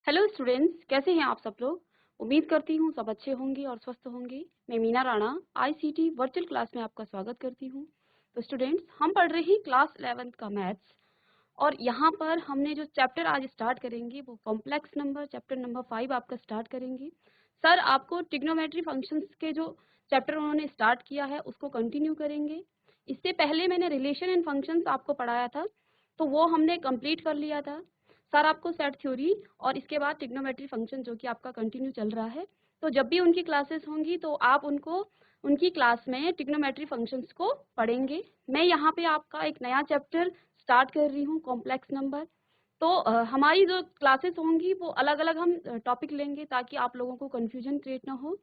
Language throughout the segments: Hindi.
हेलो स्टूडेंट्स, कैसे हैं आप सब लोग। उम्मीद करती हूँ सब अच्छे होंगे और स्वस्थ होंगे। मैं Meena Rana ICT virtual class में आपका स्वागत करती हूँ। तो स्टूडेंट्स, हम पढ़ रहे हैं क्लास 11th का मैथ्स और यहाँ पर हमने जो चैप्टर आज स्टार्ट करेंगे वो कॉम्प्लेक्स नंबर चैप्टर नंबर 5 आपका स्टार्ट करेंगे। सर आपको ट्रिग्नोमेट्री फंक्शंस के जो चैप्टर उन्होंने स्टार्ट किया है उसको कंटिन्यू करेंगे। इससे पहले मैंने रिलेशन एंड फंक्शंस आपको पढ़ाया था, तो वो हमने कंप्लीट कर लिया था। सर आपको सेट थ्योरी और इसके बाद ट्रिग्नोमेट्री फंक्शन जो कि आपका कंटिन्यू चल रहा है, तो जब भी उनकी क्लासेस होंगी तो आप उनको उनकी क्लास में ट्रिग्नोमेट्री फंक्शंस को पढ़ेंगे। मैं यहाँ पे आपका एक नया चैप्टर स्टार्ट कर रही हूँ, कॉम्प्लेक्स नंबर। तो हमारी जो क्लासेस होंगी वो अलग अलग हम टॉपिक लेंगे ताकि आप लोगों को कन्फ्यूजन क्रिएट ना हो।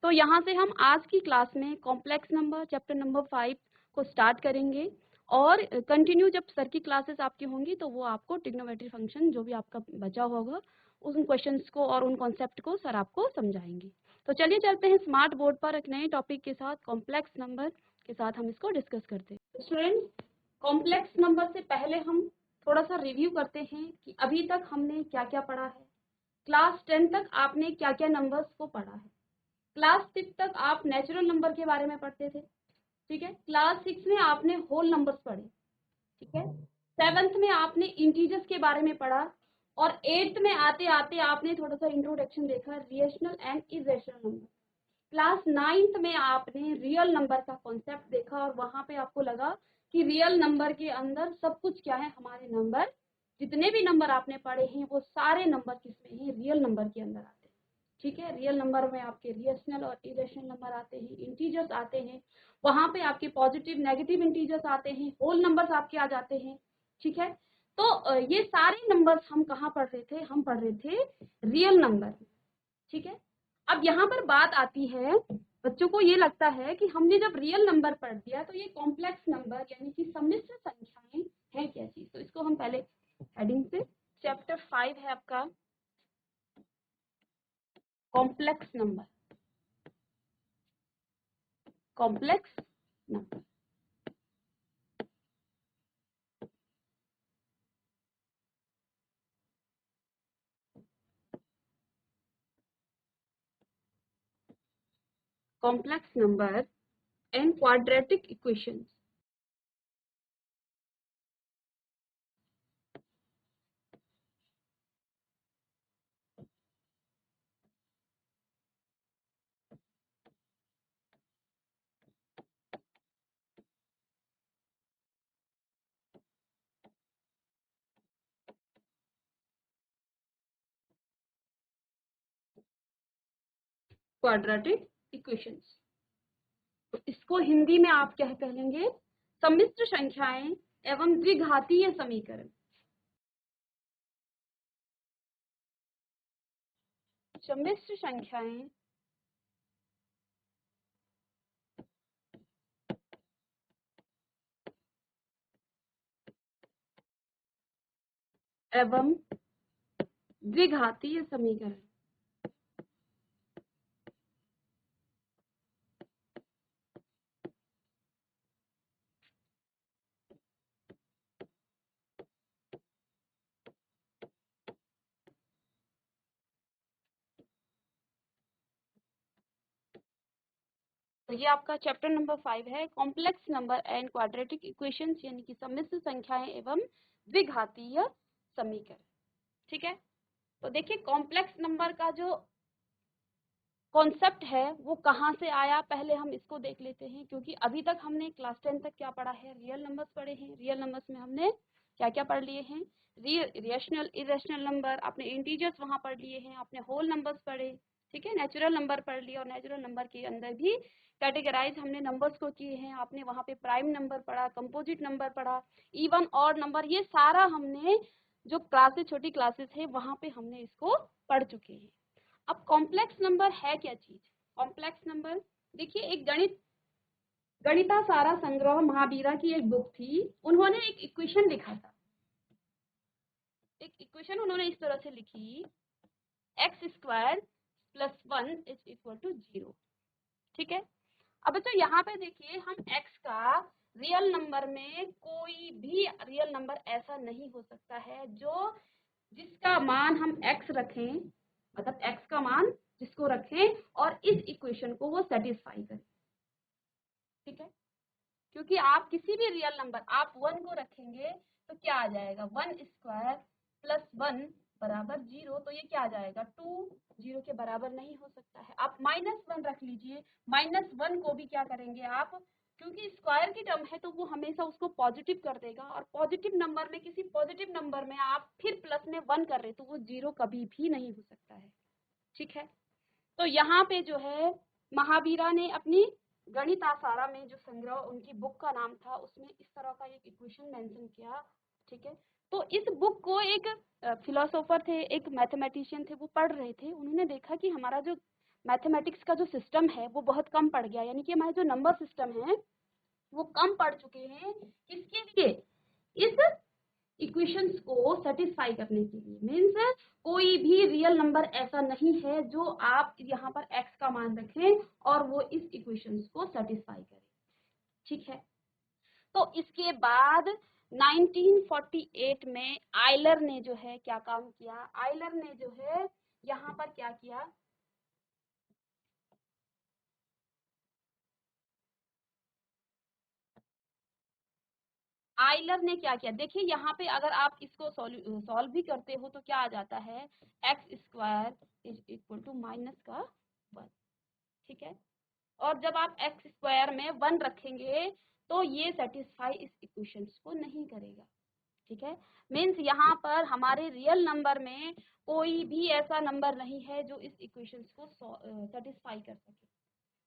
तो यहाँ से हम आज की क्लास में कॉम्प्लेक्स नंबर चैप्टर नंबर 5 को स्टार्ट करेंगे और कंटिन्यू जब सर की क्लासेस आपकी होंगी तो वो आपको ट्रिग्नोमेट्री फंक्शन जो भी आपका बचा होगा उन क्वेश्चंस को और उन कॉन्सेप्ट को सर आपको समझाएंगे। तो चलिए चलते हैं स्मार्ट बोर्ड पर एक नए टॉपिक के साथ, कॉम्प्लेक्स नंबर के साथ हम इसको डिस्कस करते हैं। स्टूडेंट्स, कॉम्प्लेक्स नंबर से पहले हम थोड़ा सा रिव्यू करते हैं कि अभी तक हमने क्या क्या पढ़ा है। क्लास 10 तक आपने क्या क्या नंबर्स को पढ़ा है। क्लास 6 तक आप नेचुरल नंबर के बारे में पढ़ते थे, ठीक है। क्लास 6 में आपने होल नंबर्स पढ़े, ठीक है। 7th में आपने इंटीजर्स के बारे में पढ़ा और 8th में आते आते आपने थोड़ा सा इंट्रोडक्शन देखा rational and irrational number. Class 9th में आपने रियल नंबर का कॉन्सेप्ट देखा और वहां पे आपको लगा कि रियल नंबर के अंदर सब कुछ क्या है, हमारे नंबर जितने भी नंबर आपने पढ़े हैं वो सारे नंबर किसमें हैं, रियल नंबर के अंदर आते हैं, ठीक है। रियल नंबर में आपके रेशनल और इरेशनल नंबर आते हैं, इंटीजर्स आते हैं, वहां पे आपके पॉजिटिव नेगेटिव इंटीजर्स आते हैं, होल नंबर्स आपके आ जाते हैं, ठीक है। तो ये सारे नंबर्स हम कहाँ पढ़ रहे थे, हम पढ़ रहे थे रियल नंबर, ठीक है। अब यहाँ पर बात आती है, बच्चों को ये लगता है कि हमने जब रियल नंबर पढ़ दिया तो ये कॉम्प्लेक्स नंबर यानी कि सम्मिश्र संख्याएं है क्या चीज। तो इसको हम पहले हेडिंग से, चैप्टर 5 है आपका complex number, complex number. Complex number and quadratic equations. Quadratic equations, तो इसको हिंदी में आप क्या कहेंगे, सम्मिश्र संख्याएं एवं द्विघातीय समीकरण। सम्मिश्र संख्याएं एवं द्विघातीय समीकरण। तो ये आपका चैप्टर नंबर 5 है, complex number and quadratic equations यानी कि सम्मिश्र संख्याएं एवं द्विघातीय समीकरण, ठीक है। तो देखिए कॉम्प्लेक्स नंबर का जो कॉन्सेप्ट है वो कहाँ से आया, पहले हम इसको देख लेते हैं। क्योंकि अभी तक हमने क्लास 10 तक क्या पढ़ा है, रियल नंबर्स पढ़े हैं। रियल नंबर्स में हमने क्या क्या पढ़ लिए हैं, रेशनल इरेशनल नंबर, आपने इंटीजर्स वहां पढ़ लिए हैं, आपने होल नंबर्स पढ़े, ठीक है। नेचुरल नंबर पढ़ लिया और नेचुरल नंबर के अंदर भी कैटेगराइज हमने नंबर्स को किए हैं। आपने वहां पे प्राइम नंबर पढ़ा, कंपोजिट नंबर पढ़ा, इवन ऑड नंबर, ये सारा हमने जो क्लासेस छोटी क्लासेस है वहां पे हमने इसको पढ़ चुके हैं। अब कॉम्प्लेक्स नंबर है क्या चीज, कॉम्प्लेक्स नंबर देखिए एक गणिता सारा संग्रह महावीरा की एक बुक थी, उन्होंने एक इक्वेशन लिखा था। एक इक्वेशन उन्होंने इस तरह से लिखी, x² + 1 = 0, ठीक है। अब बच्चों यहाँ पे देखिए, हम x का रियल नंबर में कोई भी रियल नंबर ऐसा नहीं हो सकता है जो जिसका मान हम x रखें, मतलब x का मान जिसको रखें और इस इक्वेशन को वो सेटिस्फाई करे। ठीक है, क्योंकि आप किसी भी रियल नंबर आप 1 को रखेंगे तो क्या आ जाएगा, 1 स्क्वायर प्लस 1 बराबर 0, तो ये क्या आ जाएगा 2, 0 के बराबर नहीं हो सकता है। आप -1 रख लीजिए, -1 को भी क्या करेंगे आप, क्योंकि स्क्वायर की टर्म है तो वो हमेशा उसको पॉजिटिव कर देगा, और पॉजिटिव नंबर में, किसी पॉजिटिव नंबर में आप फिर प्लस में 1 कर रहे तो वो 0 कभी भी नहीं हो सकता है। ठीक है, तो यहाँ पे जो है महावीरा ने अपनी गणित आसारा में जो संग्रह उनकी बुक का नाम था उसमें इस तरह का एक इक्वेशन मेंशन किया। ठीक है, तो इस बुक को एक फिलोसोफर थे, एक मैथमेटिशियन थे, वो पढ़ रहे थे। उन्होंने देखा कि हमारा जो मैथमेटिक्स का जो सिस्टम है वो बहुत कम पड़ गया, यानी कि हमारे जो नंबर सिस्टम है वो कम पड़ चुके हैं। किसके लिए, इस इक्वेशंस को सेटिस्फाई करने के लिए। मीन्स कोई भी रियल नंबर ऐसा नहीं है जो आप यहाँ पर x का मान रखें और वो इस इक्वेशंस को सेटिस्फाई करे। ठीक है, तो इसके बाद 1948 में आयलर ने जो है क्या काम किया, आयलर ने जो है यहाँ पर क्या किया, आयलर ने क्या किया, देखिए यहाँ पे अगर आप इसको सॉल्व भी करते हो तो क्या आ जाता है, x square is equal to minus का 1। ठीक है, और जब आप एक्स स्क्वायर में 1 रखेंगे तो ये सेटिस्फाई इस इक्वेशंस को नहीं करेगा। ठीक है, मीन्स यहाँ पर हमारे रियल नंबर में कोई भी ऐसा नंबर नहीं है जो इस इक्वेशंस को सेटिस्फाई कर सके।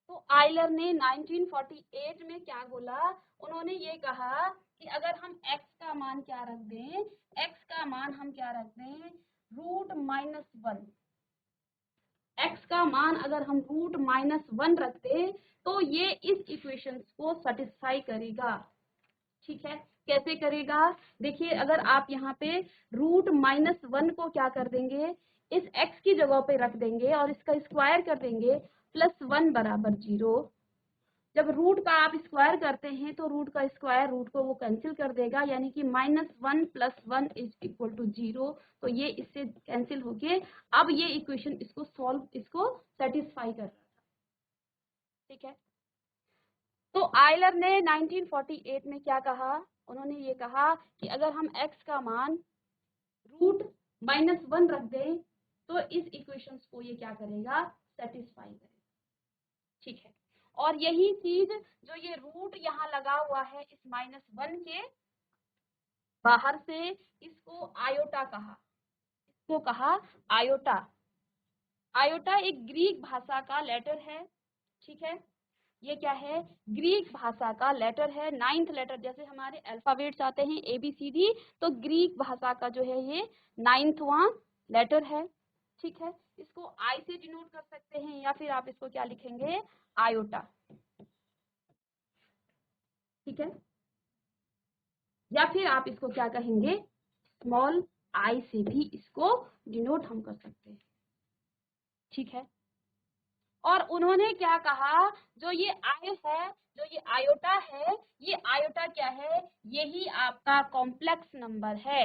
तो आयलर ने 1948 में क्या बोला, उन्होंने ये कहा कि अगर हम x का मान क्या रख दें, x का मान हम क्या रख दें, √-1। x का मान अगर हम √-1 रख दें तो ये इस इक्वेशंस को सेटिस्फाई करेगा। ठीक है, कैसे करेगा, देखिए अगर आप यहाँ पे √-1 को क्या कर देंगे, इस x की जगह पे रख देंगे और इसका स्क्वायर कर देंगे, +1 बराबर 0। जब रूट का आप स्क्वायर करते हैं तो रूट का स्क्वायर रूट को वो कैंसिल कर देगा, यानी कि -1 + 1 इज इक्वल टू 0। तो ये इससे कैंसिल हो गए। अब ये इक्वेशन इसको सेटिस्फाई कर रहा था। ठीक है, तो आयलर ने 1948 में क्या कहा, उन्होंने ये कहा कि अगर हम x का मान √-1 रख दें तो इस इक्वेशंस को ये क्या करेगा, सेटिस्फाई करेगा। ठीक है, और यही चीज जो ये रूट यहाँ लगा हुआ है इस -1 के बाहर से, इसको आयोटा कहा, इसको कहा आयोटा। आयोटा एक ग्रीक भाषा का लेटर है। ठीक है, ये क्या है, ग्रीक भाषा का लेटर है, 9th लेटर, जैसे हमारे अल्फाबेट्स आते हैं ABCD, तो ग्रीक भाषा का जो है ये 9वां लेटर है। ठीक है, इसको आई से डिनोट कर सकते हैं या फिर आप इसको क्या लिखेंगे, आयोटा। ठीक है, या फिर आप इसको क्या कहेंगे, स्मॉल आई से भी इसको डिनोट हम कर सकते हैं। ठीक है, और उन्होंने क्या कहा, जो ये आई है, जो ये आयोटा है, ये आयोटा क्या है, यही आपका कॉम्प्लेक्स नंबर है।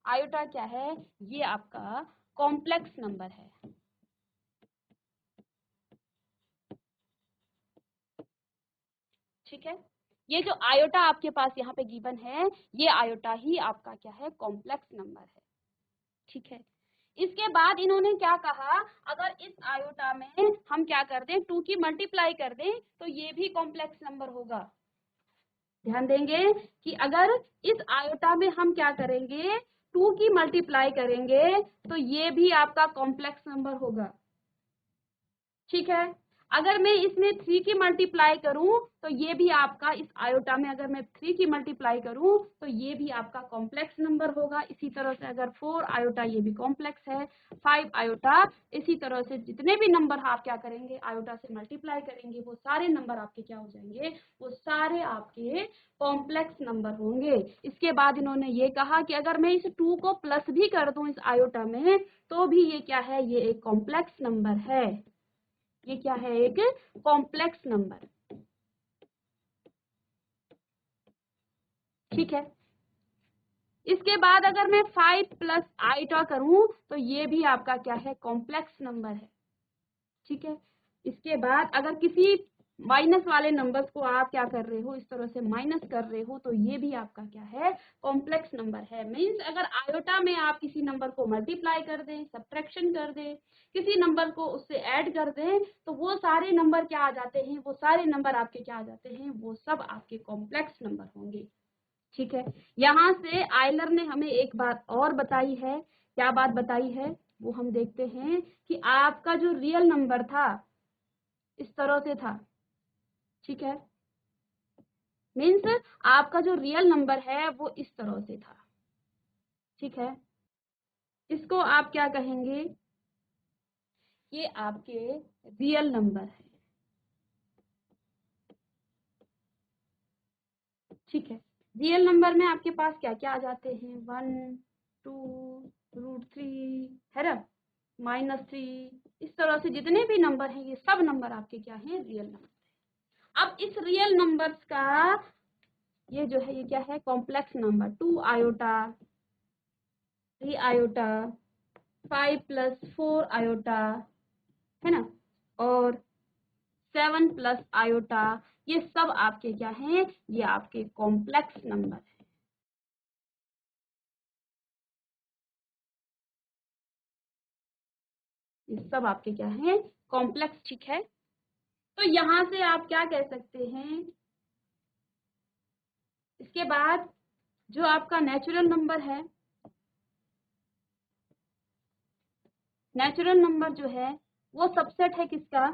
आयोटा क्या है, ये आपका कॉम्प्लेक्स नंबर है। ठीक है, ये जो आयोटा आपके पास यहाँ पे गिवन है, ये आयोटा ही आपका क्या है, कॉम्प्लेक्स नंबर है। ठीक है, इसके बाद इन्होंने क्या कहा, अगर इस आयोटा में हम क्या कर दें, 2 की मल्टीप्लाई कर दें तो ये भी कॉम्प्लेक्स नंबर होगा। ध्यान देंगे कि अगर इस आयोटा में हम क्या करेंगे, 2 की मल्टीप्लाई करेंगे तो ये भी आपका कॉम्प्लेक्स नंबर होगा। ठीक है, अगर मैं इसमें 3 की मल्टीप्लाई करूं तो ये भी आपका, इस आयोटा में अगर मैं 3 की मल्टीप्लाई करूं तो ये भी आपका कॉम्प्लेक्स नंबर होगा। इसी तरह से अगर 4 आयोटा, ये भी कॉम्प्लेक्स है, 5 आयोटा, इसी तरह से जितने भी नंबर आप क्या करेंगे, आयोटा से मल्टीप्लाई करेंगे, वो सारे नंबर आपके क्या हो जाएंगे, वो सारे आपके कॉम्प्लेक्स नंबर होंगे। इसके बाद इन्होंने ये कहा कि अगर मैं इस 2 को प्लस भी कर दूं इस आयोटा में तो भी ये क्या है, ये एक कॉम्प्लेक्स नंबर है। ये क्या है, एक कॉम्प्लेक्स नंबर। ठीक है, इसके बाद अगर मैं 5 प्लस आइटा करूं तो ये भी आपका क्या है, कॉम्प्लेक्स नंबर है। ठीक है, इसके बाद अगर किसी माइनस वाले नंबर्स को आप क्या कर रहे हो, इस तरह से माइनस कर रहे हो, तो ये भी आपका क्या है, कॉम्प्लेक्स नंबर है। मीन्स अगर आयोटा में आप किसी नंबर को मल्टीप्लाई कर दें, सब्ट्रैक्शन कर दें, किसी नंबर को उससे ऐड कर दें, तो वो सारे नंबर क्या आ जाते हैं, वो सारे नंबर आपके क्या आ जाते हैं, वो सब आपके कॉम्प्लेक्स नंबर होंगे। ठीक है, यहाँ से आयलर ने हमें एक बात और बताई है। क्या बात बताई है, वो हम देखते हैं कि आपका जो रियल नंबर था इस तरह से था। ठीक है, मीन्स आपका जो रियल नंबर है वो इस तरह से था। ठीक है, इसको आप क्या कहेंगे, ये आपके रियल नंबर है। ठीक है, रियल नंबर में आपके पास क्या क्या आ जाते हैं, 1 2√3 है ना, -3, इस तरह से जितने भी नंबर हैं ये सब नंबर आपके क्या हैं, रियल नंबर। अब इस रियल नंबर्स का ये जो है ये क्या है, complex number. 2 iota, 3 iota, 5 plus 4 iota, है ना, और 7 प्लस आयोटा, ये सब आपके क्या हैं, ये आपके कॉम्प्लेक्स नंबर है। ये सब आपके क्या हैं, कॉम्प्लेक्स। ठीक है, तो यहां से आप क्या कह सकते हैं, इसके बाद जो आपका नेचुरल नंबर है, नेचुरल नंबर जो है वो सबसेट है किसका,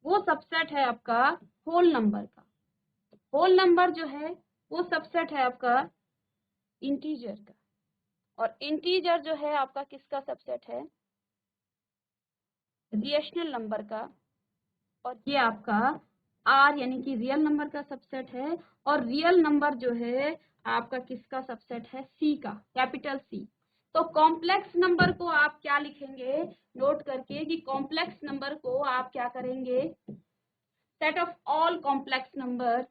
वो सबसेट है आपका होल नंबर का। होल नंबर जो है वो सबसेट है आपका इंटीजर का, और इंटीजर जो है आपका किसका सबसेट है, रेशनल नंबर का। और ये आपका आर यानी कि रियल नंबर का सबसेट है, और रियल नंबर जो है आपका किसका सबसेट है, सी का, कैपिटल सी। तो कॉम्प्लेक्स नंबर को आप क्या लिखेंगे, नोट करके कि कॉम्प्लेक्स नंबर को आप क्या करेंगे, set of all complex number,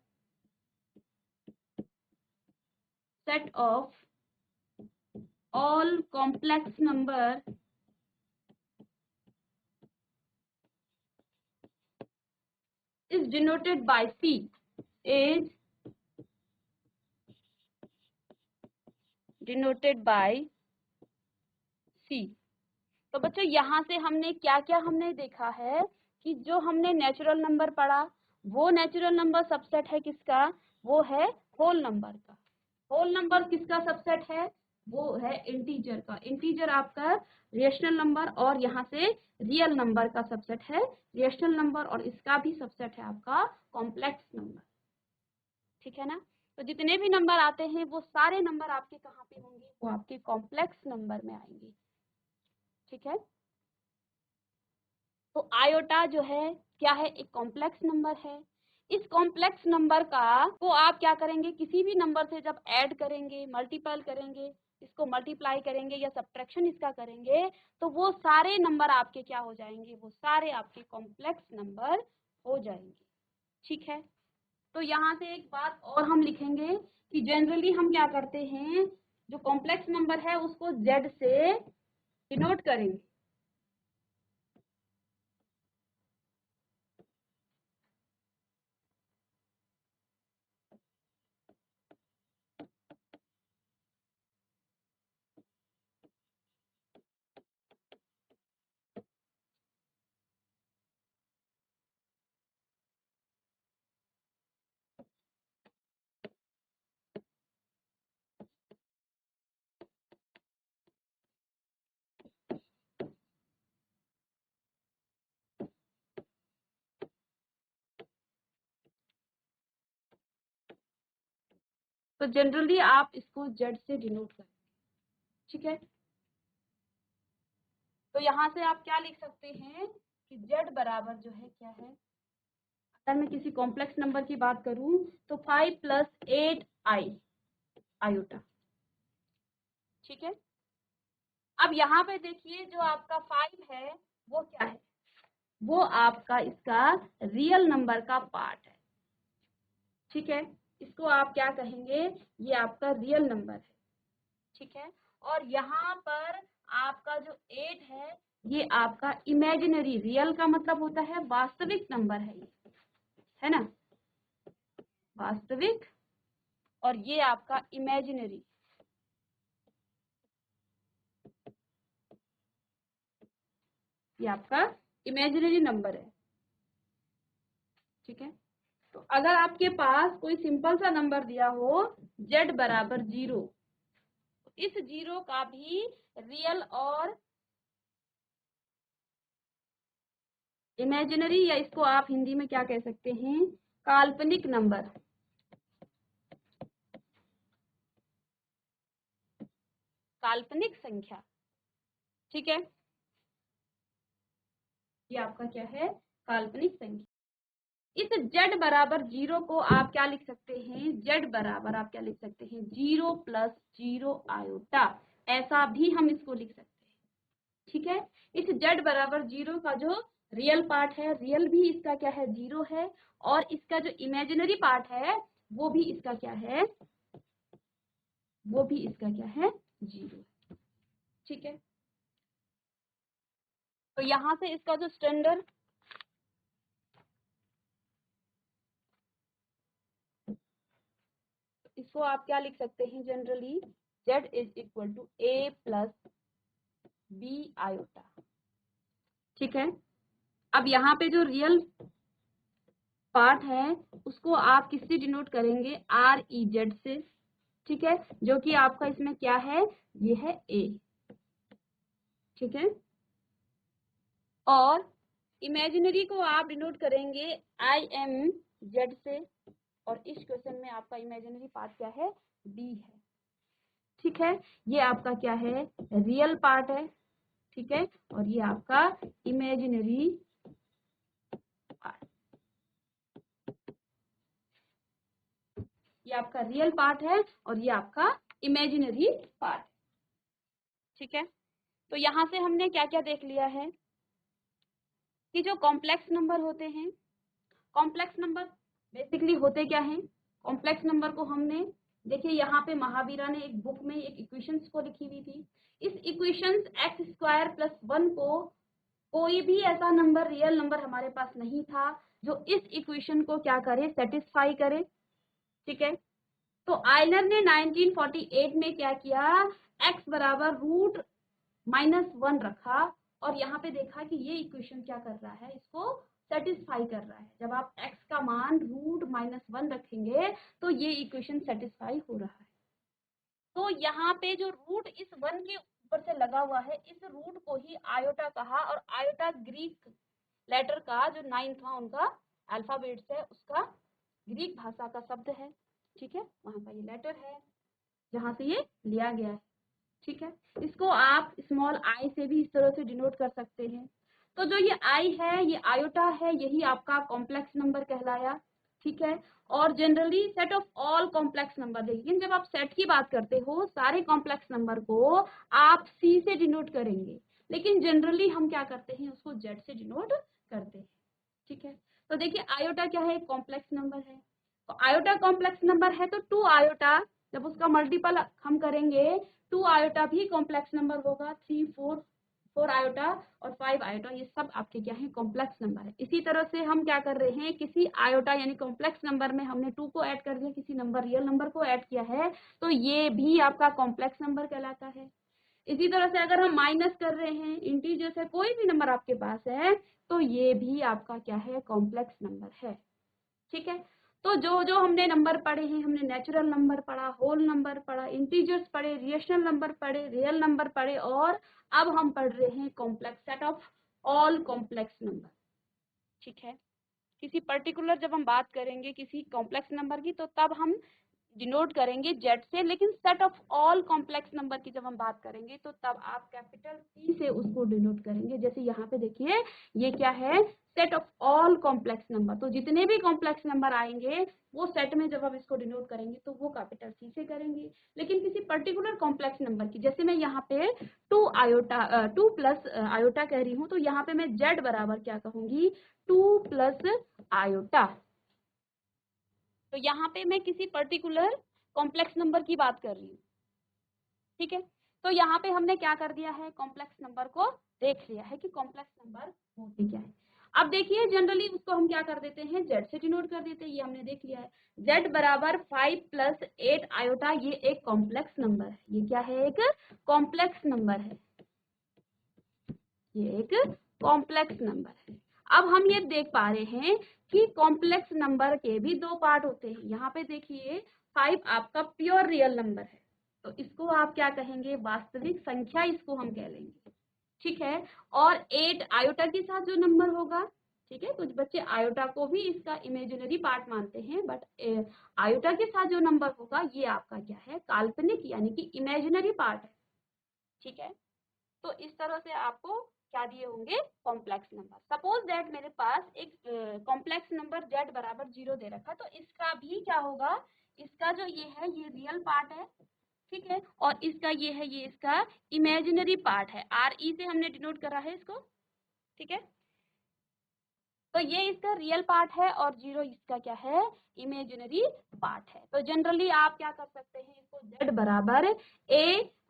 set of all complex number is denoted by C, is denoted by C। तो बच्चों यहाँ से हमने क्या क्या हमने देखा है कि जो हमने नेचुरल नंबर पढ़ा, वो नेचुरल नंबर सबसेट है किसका, वो है होल नंबर का। होल नंबर किसका सबसेट है, वो है इंटीजर का। इंटीजर आपका रेशनल नंबर, और यहाँ से रियल नंबर का सबसेट है रेशनल नंबर, और इसका भी सबसेट है आपका कॉम्प्लेक्स नंबर। ठीक है ना, तो जितने भी नंबर आते हैं वो सारे नंबर आपके कहाँ पे होंगे, वो आपके कॉम्प्लेक्स नंबर में आएंगे। ठीक है, तो आयोटा जो है क्या है, एक कॉम्प्लेक्स नंबर है। इस कॉम्प्लेक्स नंबर का को आप क्या करेंगे, किसी भी नंबर से जब ऐड करेंगे, मल्टीपल करेंगे, इसको मल्टीप्लाई करेंगे या सब्ट्रैक्शन इसका करेंगे, तो वो सारे नंबर आपके क्या हो जाएंगे, वो सारे आपके कॉम्प्लेक्स नंबर हो जाएंगे। ठीक है, तो यहाँ से एक बात और हम लिखेंगे कि जनरली हम क्या करते हैं, जो कॉम्प्लेक्स नंबर है उसको जेड से डिनोट करेंगे। तो जनरली आप इसको जेड से डिनोट करें। ठीक है, तो यहाँ से आप क्या लिख सकते हैं कि जेड बराबर जो है क्या है, अगर मैं किसी कॉम्प्लेक्स नंबर की बात करूं तो 5 प्लस 8 आई आयोटा। ठीक है, अब यहाँ पे देखिए जो आपका 5 है वो क्या है, वो आपका इसका रियल नंबर का पार्ट है। ठीक है, इसको आप क्या कहेंगे, ये आपका रियल नंबर है। ठीक है। और यहाँ पर आपका जो 8 है ये आपका इमेजिनरी, रियल का मतलब होता है वास्तविक नंबर है, ये है ना, वास्तविक, और ये आपका इमेजिनरी, ये आपका इमेजिनरी नंबर है। ठीक है। तो अगर आपके पास कोई सिंपल सा नंबर दिया हो z बराबर 0, इस 0 का भी रियल और इमेजिनरी, या इसको आप हिंदी में क्या कह सकते हैं, काल्पनिक नंबर, काल्पनिक संख्या। ठीक है, ये आपका क्या है, काल्पनिक संख्या। इस z बराबर 0 को आप क्या लिख सकते हैं, z बराबर आप क्या लिख सकते हैं, 0 प्लस 0 आयोटा, ऐसा भी हम इसको लिख सकते हैं। ठीक है। इस z बराबर 0 का जो रियल पार्ट है, रियल भी इसका क्या है, 0 है, और इसका जो इमेजिनरी पार्ट है वो भी इसका क्या है, वो भी इसका क्या है, 0। ठीक है। तो यहां से इसका जो स्टैंडर्ड, इसको आप क्या लिख सकते हैं generally, z is equal to a plus b iota. ठीक है। अब यहाँ पे जो रियल पार्ट है उसको आप किससे डिनोट करेंगे, आर ई जेड से। ठीक है, जो कि आपका इसमें क्या है, ये है a। ठीक है। और इमेजिनरी को आप डिनोट करेंगे आई एम जेड से, और इस क्वेश्चन में आपका इमेजिनरी पार्ट क्या है, b है। ठीक है, ये आपका क्या है, रियल पार्ट है। ठीक है, और ये आपका इमेजिनरी पार्ट, ये आपका रियल पार्ट है और ये आपका इमेजिनरी पार्ट। ठीक है। तो यहां से हमने क्या क्या देख लिया है कि जो कॉम्प्लेक्स नंबर होते हैं, कॉम्प्लेक्स नंबर बेसिकली होते क्या हैं, कॉम्प्लेक्स नंबर को हमने, देखिए यहाँ पे महावीरा ने एक बुक में एक इक्वेशंस को लिखी हुई थी। इस इक्वेशंस एक्स स्क्वायर प्लस 1 को, कोई भी ऐसा नंबर, रियल नंबर हमारे पास नहीं था जो इस इक्वेशन को क्या करे, सेटिस्फाई करे। ठीक है। तो आयलर ने 1948 में क्या किया, x बराबर √-1 रखा, और यहाँ पे देखा कि ये इक्वेशन क्या कर रहा है, इसको सेटिस्फाई कर रहा है। जब आप x का मान √-1 रखेंगे तो ये इक्वेशन सेटिस्फाई हो रहा है। तो यहाँ पे जो रूट इस 1 के ऊपर से लगा हुआ है, इस रूट को ही आयोटा कहा, और आयोटा ग्रीक लेटर का जो 9 था उनका अल्फाबेट है, उसका ग्रीक भाषा का शब्द है। ठीक है, वहां का ये लेटर है जहां से ये लिया गया है। ठीक है, इसको आप स्मॉल आई से भी इस तरह से डिनोट कर सकते हैं। तो जो ये आई है, ये आयोटा है, यही आपका कॉम्प्लेक्स नंबर कहलाया। ठीक है। और generally set of all complex number, लेकिन जब आप सेट की बात करते हो सारे कॉम्प्लेक्स नंबर को आप सी से डिनोट करेंगे, लेकिन जनरली हम क्या करते हैं, उसको जेड से डिनोट करते हैं। ठीक है। तो देखिए आयोटा क्या है, कॉम्प्लेक्स नंबर है। तो आयोटा कॉम्प्लेक्स नंबर है, तो 2 आयोटा जब उसका मल्टीपल हम करेंगे, 2 आयोटा भी कॉम्प्लेक्स नंबर होगा, 3, 4 आयोटा और 5 आयोटा, ये सब आपके क्या है, कॉम्प्लेक्स नंबर है। इसी तरह से हम क्या कर रहे हैं, किसी आयोटा यानी कॉम्प्लेक्स नंबर में हमने 2 को ऐड कर दिया, किसी नंबर रियल नंबर को ऐड किया है, तो ये भी आपका कॉम्प्लेक्स नंबर कहलाता है। इसी तरह से अगर हम माइनस कर रहे हैं, इंटीजर से कोई भी नंबर आपके पास है, तो ये भी आपका क्या है, कॉम्प्लेक्स नंबर है। ठीक है। तो जो जो हमने नंबर पढ़े हैं, हमने नेचुरल नंबर पढ़ा, होल नंबर पढ़ा, इंटीजर्स पढ़े, रिएशनल नंबर पढ़े, रियल नंबर पढ़े, और अब हम पढ़ रहे हैं complex, set of all complex number. ठीक है। किसी पर्टिकुलर जब हम बात करेंगे किसी कॉम्प्लेक्स नंबर की, तो तब हम डिनोट करेंगे जेड से, लेकिन set of all complex number की जब हम बात करेंगे तो तब आप कैपिटल सी से उसको डिनोट करेंगे। जैसे यहाँ पे देखिए ये क्या है, set of all complex number, तो जितने भी कॉम्प्लेक्स नंबर आएंगे वो सेट में जब हम इसको डिनोट करेंगे तो वो कैपिटल सी से करेंगे। लेकिन किसी पर्टिकुलर कॉम्प्लेक्स नंबर की, जैसे मैं यहाँ पे 2 प्लस आयोटा कह रही हूँ, तो यहाँ पे मैं जेड बराबर क्या कहूंगी, 2 प्लस आयोटा। तो यहाँ पे मैं किसी पर्टिकुलर कॉम्प्लेक्स नंबर की बात कर रही हूँ। ठीक है, तो यहाँ पे हमने क्या कर दिया है, कॉम्प्लेक्स नंबर को देख लिया है कि कॉम्प्लेक्स नंबर होते क्या है। अब देखिए जनरली उसको हम क्या कर देते हैं, जेड से डिनोट कर देते हैं, ये हमने देख लिया है। जेड बराबर 5 + 8 आयोटा, ये एक कॉम्प्लेक्स नंबर है। ये क्या है, एक कॉम्प्लेक्स नंबर है, ये एक कॉम्प्लेक्स नंबर है। अब हम ये देख पा रहे हैं कि कॉम्प्लेक्स नंबर के भी दो पार्ट होते हैं। यहाँ पे देखिए 5 आपका प्योर रियल नंबर है, तो इसको आप क्या कहेंगे, वास्तविक संख्या इसको हम कह लेंगे, ठीक है। और 8 आयोटा के साथ जो नंबर होगा, ठीक है, कुछ बच्चे आयोटा को भी इसका इमेजिनरी पार्ट मानते हैं, बट आयोटा के साथ जो नंबर होगा ये आपका क्या है, काल्पनिक यानी कि इमेजिनरी पार्ट है, ठीक है। तो इस तरह से आपको क्या दिए होंगे, कॉम्प्लेक्स नंबर। सपोज दैट मेरे पास एक कॉम्प्लेक्स नंबर z बराबर 0 दे रखा, तो इसका भी क्या होगा, इसका जो ये है ये रियल पार्ट है, ठीक है, और इसका ये है ये इसका इमेजिनरी पार्ट है। आर ई से हमने डिनोट करा है इसको, ठीक है। तो ये इसका रियल पार्ट है और 0 इसका क्या है, इमेजिनरी पार्ट है। तो जनरली आप क्या कर सकते हैं, इसको z बराबर a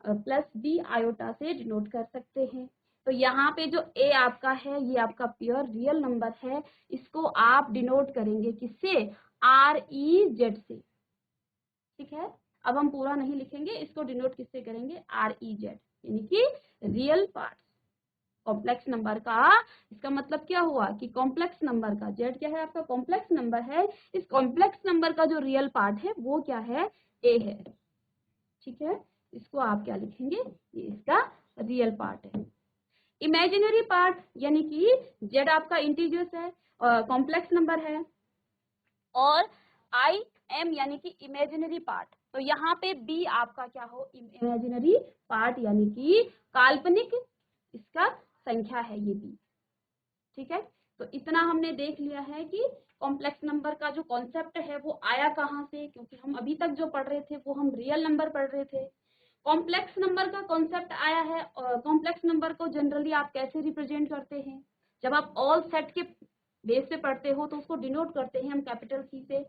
+ b आयोटा से डिनोट कर सकते हैं। तो यहाँ पे जो a आपका है ये आपका प्योर रियल नंबर है, इसको आप डिनोट करेंगे किससे, REZ से, ठीक है। अब हम पूरा नहीं लिखेंगे, इसको डिनोट किससे करेंगे, REZ यानी कि रियल पार्ट कॉम्प्लेक्स नंबर का। इसका मतलब क्या हुआ कि कॉम्प्लेक्स नंबर का z क्या है, आपका कॉम्प्लेक्स नंबर है, इस कॉम्प्लेक्स नंबर का जो रियल पार्ट है वो क्या है, a है, ठीक है। इसको आप क्या लिखेंगे, ये इसका रियल पार्ट है। इमेजिनरी पार्ट यानी कि z आपका इंटीजर्स है, कॉम्प्लेक्स नंबर है, और आई एम यानी कि इमेजिनरी पार्ट। तो यहाँ पे बी आपका क्या हो, इमेजिनरी पार्ट यानी कि काल्पनिक इसका संख्या है ये बी, ठीक है। तो इतना हमने देख लिया है कि कॉम्प्लेक्स नंबर का जो कॉन्सेप्ट है वो आया कहाँ से, क्योंकि हम अभी तक जो पढ़ रहे थे वो हम रियल नंबर पढ़ रहे थे। कॉम्प्लेक्स नंबर का कॉन्सेप्ट आया है, और कॉम्प्लेक्स नंबर को जनरली आप कैसे रिप्रेजेंट करते हैं, जब आप ऑल सेट के बेस पे पढ़ते हो तो उसको डिनोट करते हैं हम कैपिटल सी से,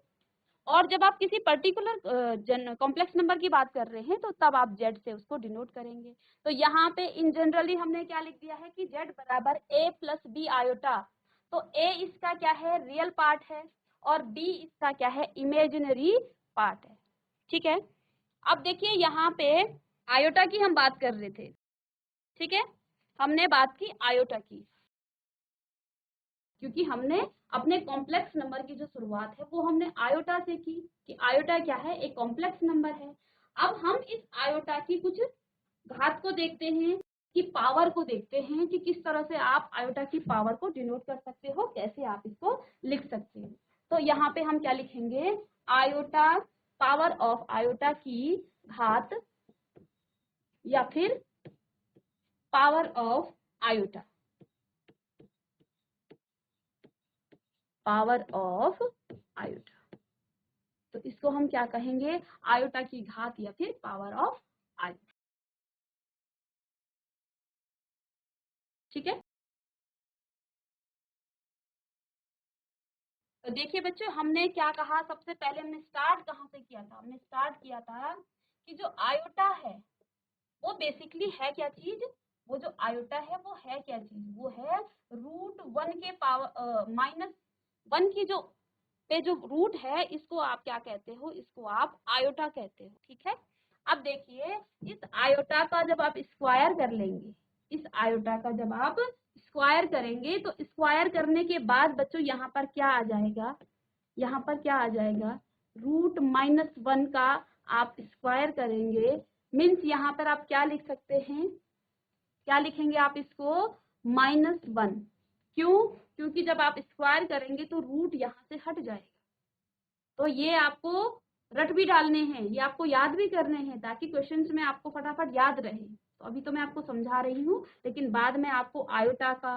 और जब आप किसी पर्टिकुलर कॉम्प्लेक्स नंबर की बात कर रहे हैं तो तब आप जेड से उसको डिनोट करेंगे। तो यहाँ पे इन जनरली हमने क्या लिख दिया है कि जेड बराबर a + b आयोटा। तो a इसका क्या है, रियल पार्ट है, और b इसका क्या है, इमेजिनरी पार्ट है, ठीक है। अब देखिए यहाँ पे आयोटा की हम बात कर रहे थे, ठीक है, हमने बात की आयोटा की, क्योंकि हमने अपने कॉम्प्लेक्स नंबर की जो शुरुआत है वो हमने आयोटा से की, कि आयोटा क्या है, एक कॉम्प्लेक्स नंबर है। अब हम इस आयोटा की कुछ घात को देखते हैं, कि पावर को देखते हैं कि किस तरह से आप आयोटा की पावर को डिनोट कर सकते हो, कैसे आप इसको लिख सकते हो। तो यहाँ पे हम क्या लिखेंगे, आयोटा, पावर ऑफ आयोटा की घात, या फिर power of iota, power of iota. तो इसको हम क्या कहेंगे, आयोटा की घात या फिर पावर ऑफ आयोटा, ठीक है। तो देखिए बच्चों, हमने क्या कहा, सबसे पहले हमने स्टार्ट कहाँ से किया था, हमने स्टार्ट किया था कि जो आयोटा है वो बेसिकली है क्या चीज, वो जो आयोटा है वो है क्या चीज, वो है √1 के पावर -1 की जो पे जो रूट है, इसको आप क्या कहते हो, इसको आप आयोटा कहते हो, ठीक है। अब देखिए इस आयोटा का जब आप स्क्वायर कर लेंगे, इस आयोटा का जब आप स्क्वायर करेंगे, तो स्क्वायर करने के बाद बच्चों यहाँ पर क्या आ जाएगा, यहाँ पर क्या आ जाएगा, √-1 का आप स्क्वायर करेंगे, मीन्स यहाँ पर आप क्या लिख सकते हैं, क्या लिखेंगे आप इसको, -1। क्यों, क्योंकि जब आप स्क्वायर करेंगे तो रूट यहाँ से हट जाएगा। तो ये आपको रट भी डालने हैं, ये आपको याद भी करने हैं, ताकि क्वेश्चंस में आपको फटाफट याद रहे। तो अभी तो मैं आपको समझा रही हूँ, लेकिन बाद में आपको आयोटा का,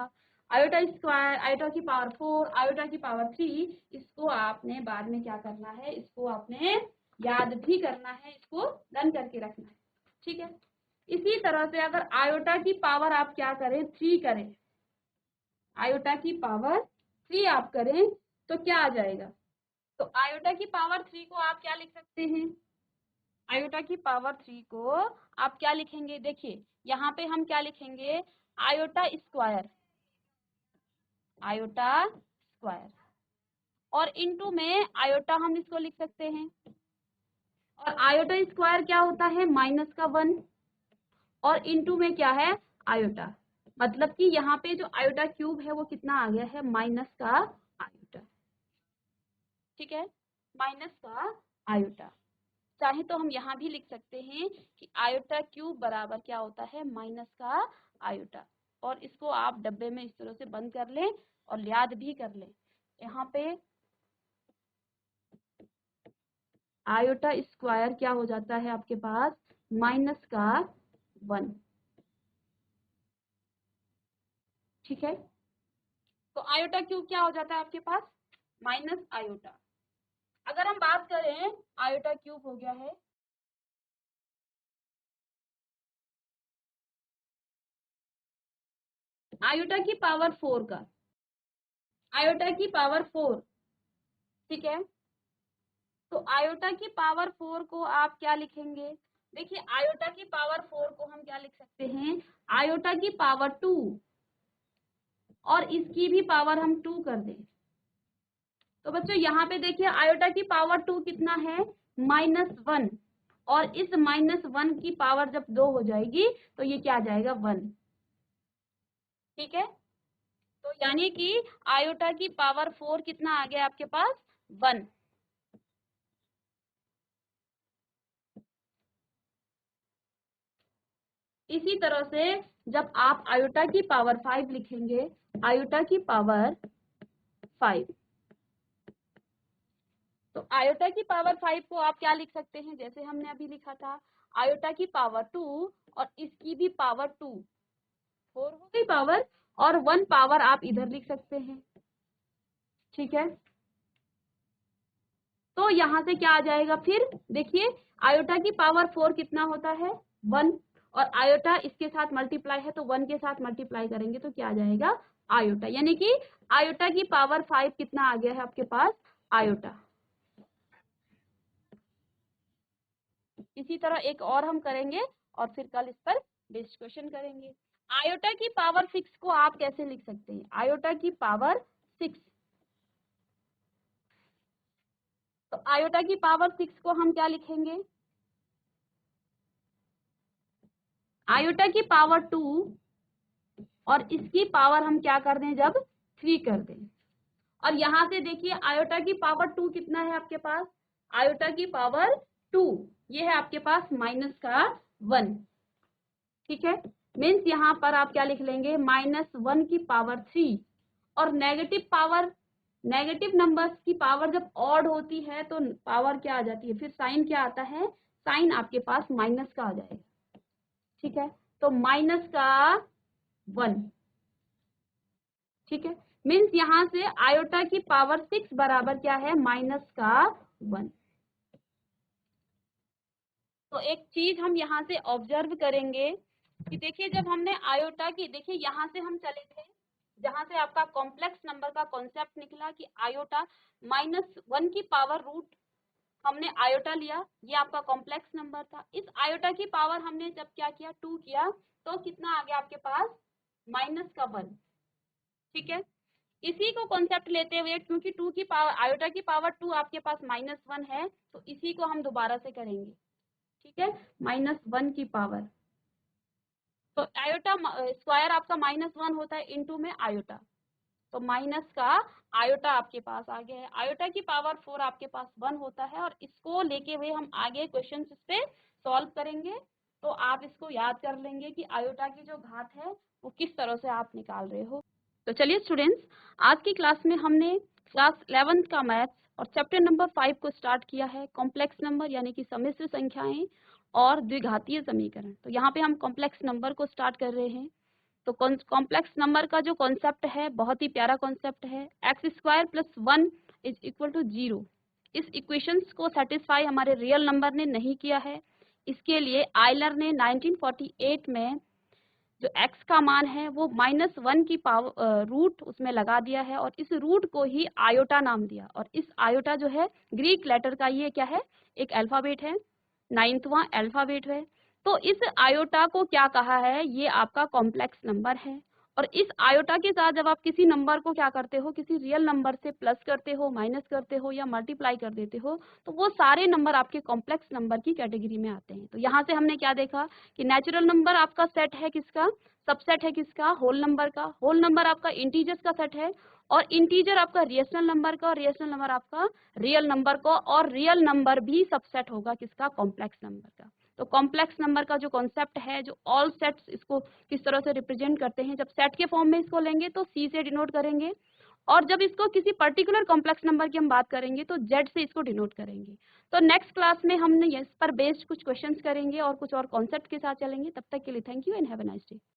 आयोटा स्क्वायर, आयोटा की पावर 4, आयोटा की पावर 3, इसको आपने बाद में क्या करना है, इसको आपने याद भी करना है, इसको डन करके रखना है, ठीक है। इसी तरह से अगर आयोटा की पावर आप क्या करें, 3 करें, आयोटा की पावर 3 आप करें तो क्या आ जाएगा, तो आयोटा की पावर 3 को आप क्या लिख सकते हैं, आयोटा की पावर 3 को आप क्या लिखेंगे, देखिए यहाँ पे हम क्या लिखेंगे, आयोटा स्क्वायर, आयोटा स्क्वायर, और इनटू में आयोटा हम इसको लिख सकते हैं, और आयोटा स्क्वायर क्या होता है, माइनस का 1, और इनटू में क्या है, आयोटा, मतलब कि यहाँ पे जो आयोटा क्यूब है वो कितना आ गया है, माइनस का आयोटा, ठीक है, माइनस का आयोटा। चाहे तो हम यहाँ भी लिख सकते हैं कि आयोटा क्यूब बराबर क्या होता है, माइनस का आयोटा, और इसको आप डब्बे में इस तरह से बंद कर लें और याद भी कर लें, यहाँ पे आयोटा स्क्वायर क्या हो जाता है आपके पास, माइनस का 1, ठीक है। तो आयोटा क्यूब क्या हो जाता है आपके पास, माइनस आयोटा। अगर हम बात करें आयोटा क्यूब हो गया है, आयोटा की पावर 4 का, आयोटा की पावर 4, ठीक है। तो आयोटा की पावर 4 को आप क्या लिखेंगे, देखिए आयोटा की पावर 4 को हम क्या लिख सकते हैं, आयोटा की पावर 2, और इसकी भी पावर हम 2 कर दें। तो बच्चों यहाँ पे देखिए आयोटा की पावर 2 कितना है, -1, और इस -1 की पावर जब 2 हो जाएगी तो ये क्या आ जाएगा, 1, ठीक है। तो यानी कि आयोटा की पावर 4 कितना आ गया आपके पास, 1। इसी तरह से जब आप आयोटा की पावर 5 लिखेंगे, आयोटा की पावर 5, तो आयोटा की पावर 5 को आप क्या लिख सकते हैं, जैसे हमने अभी लिखा था, आयोटा की पावर 2 और इसकी भी पावर 2, 4 हो गई पावर, और 1 पावर आप इधर लिख सकते हैं, ठीक है। तो यहाँ से क्या आ जाएगा, फिर देखिए आयोटा की पावर 4 कितना होता है, 1, और आयोटा इसके साथ मल्टीप्लाई है तो 1 के साथ मल्टीप्लाई करेंगे तो क्या आ जाएगा, आयोटा, यानी कि आयोटा की पावर 5 कितना आ गया है आपके पास, आयोटा। इसी तरह एक और हम करेंगे और फिर कल इस पर डिस्कशन करेंगे। आयोटा की पावर 6 को आप कैसे लिख सकते हैं, आयोटा की पावर 6, तो आयोटा की पावर 6 को हम क्या लिखेंगे, आयोटा की पावर 2, और इसकी पावर हम क्या कर दें, जब 3 कर दें, और यहाँ से देखिए आयोटा की पावर 2 कितना है आपके पास, आयोटा की पावर 2, ये है आपके पास माइनस का 1, ठीक है। मीन्स यहाँ पर आप क्या लिख लेंगे, -1 की पावर 3, और नेगेटिव पावर, नेगेटिव नंबर्स की पावर जब ऑड होती है तो पावर क्या आ जाती है, फिर साइन क्या आता है, साइन आपके पास माइनस का आ जाएगा, ठीक है। तो माइनस का 1, ठीक है। मीन्स यहाँ से आयोटा की पावर 6 बराबर क्या है, माइनस का 1। तो एक चीज हम यहाँ से ऑब्जर्व करेंगे कि देखिए जब हमने आयोटा की, देखिए यहाँ से हम चले थे जहां से आपका कॉम्प्लेक्स नंबर का कॉन्सेप्ट निकला कि आयोटा -1 की पावर रूट, हमने आयोटा लिया, ये आपका कॉम्प्लेक्स नंबर था, इस आयोटा की पावर हमने जब क्या किया, 2 किया, तो कितना आ गया आपके पास, माइनस का 1, ठीक है। इसी को कॉन्सेप्ट लेते हुए, क्योंकि 2 की पावर, आयोटा की पावर 2 आपके पास -1 है, तो इसी को हम दोबारा से करेंगे, ठीक है, -1 की पावर, तो आयोटा स्क्वायर आपका -1 होता है, इनटू में आयोटा, तो माइनस का आयोटा आपके पास आ गया है, आयोटा की पावर 4 आपके पास 1 होता है, और इसको लेके हुए हम आगे क्वेश्चन इस पे सॉल्व करेंगे, तो आप इसको याद कर लेंगे कि आयोटा की जो घात है वो किस तरह से आप निकाल रहे हो। तो चलिए स्टूडेंट्स, आज की क्लास में हमने क्लास 11th का मैथ्स और चैप्टर नंबर 5 को स्टार्ट किया है, कॉम्प्लेक्स नंबर यानी कि सम्मिश्र संख्याएं और द्विघातीय समीकरण। तो यहाँ पे हम कॉम्प्लेक्स नंबर को स्टार्ट कर रहे हैं। तो कॉम्प्लेक्स नंबर का जो कॉन्सेप्ट है बहुत ही प्यारा कॉन्सेप्ट है, x² + 1 = 0। इस इक्वेशंस को सेटिस्फाई हमारे रियल नंबर ने नहीं किया है, इसके लिए आयलर ने 1948 में जो x का मान है वो -1 की पावर रूट उसमें लगा दिया है, और इस रूट को ही आयोटा नाम दिया, और इस आयोटा जो है ग्रीक लेटर का ये क्या है, एक अल्फाबेट है, 9वां अल्फाबेट है। तो इस आयोटा को क्या कहा है, ये आपका कॉम्प्लेक्स नंबर है। और इस आयोटा के साथ जब आप किसी नंबर को क्या करते हो, किसी रियल नंबर से प्लस करते हो, माइनस करते हो या मल्टीप्लाई कर देते हो, तो वो सारे नंबर आपके कॉम्प्लेक्स नंबर की कैटेगरी में आते हैं। तो यहाँ से हमने क्या देखा कि नेचुरल नंबर आपका सेट है किसका, सबसेट है किसका, होल नंबर का। होल नंबर आपका इंटीजर्स का सेट है, और इंटीजर आपका रिएशनल नंबर का, और रिएशनल नंबर आपका रियल नंबर को, और रियल नंबर भी सबसेट होगा किसका, कॉम्प्लेक्स नंबर का। तो कॉम्प्लेक्स नंबर का जो कॉन्सेप्ट है, जो ऑल सेट्स इसको किस तरह से रिप्रेजेंट करते हैं, जब सेट के फॉर्म में इसको लेंगे तो सी से डिनोट करेंगे, और जब इसको किसी पर्टिकुलर कॉम्प्लेक्स नंबर की हम बात करेंगे तो जेड से इसको डिनोट करेंगे। तो नेक्स्ट क्लास में हमने इस पर बेस्ड कुछ क्वेश्चंस करेंगे और कुछ और कॉन्सेप्ट के साथ चलेंगे। तब तक के लिए thank you and have a nice day.